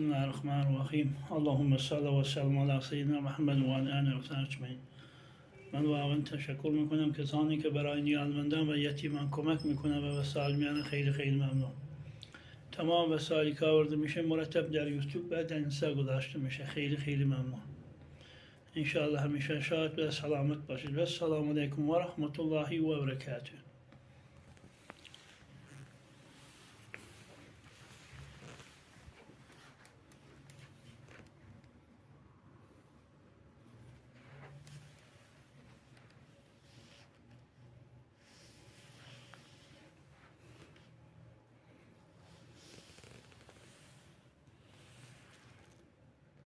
Bismillahirrahmanirrahim. Allahümme salli ve sellem ala seyyidina Muhammed ve ala alihi ve sahbihi ecmaîn. من واقعا تشکر میکنم کسانی که برای نیازمندان و یتیمان کمک میکنه و وسایل میانه خیلی خیلی ممنون. تمام وسایلی که آورده میشه مرتب در یوتیوب و در اینستا گذاشته میشه. خیلی خیلی ممنون. انشاءالله همیشه شاد و سلامت باشید. و السلام علیکم و رحمت الله و برکاته.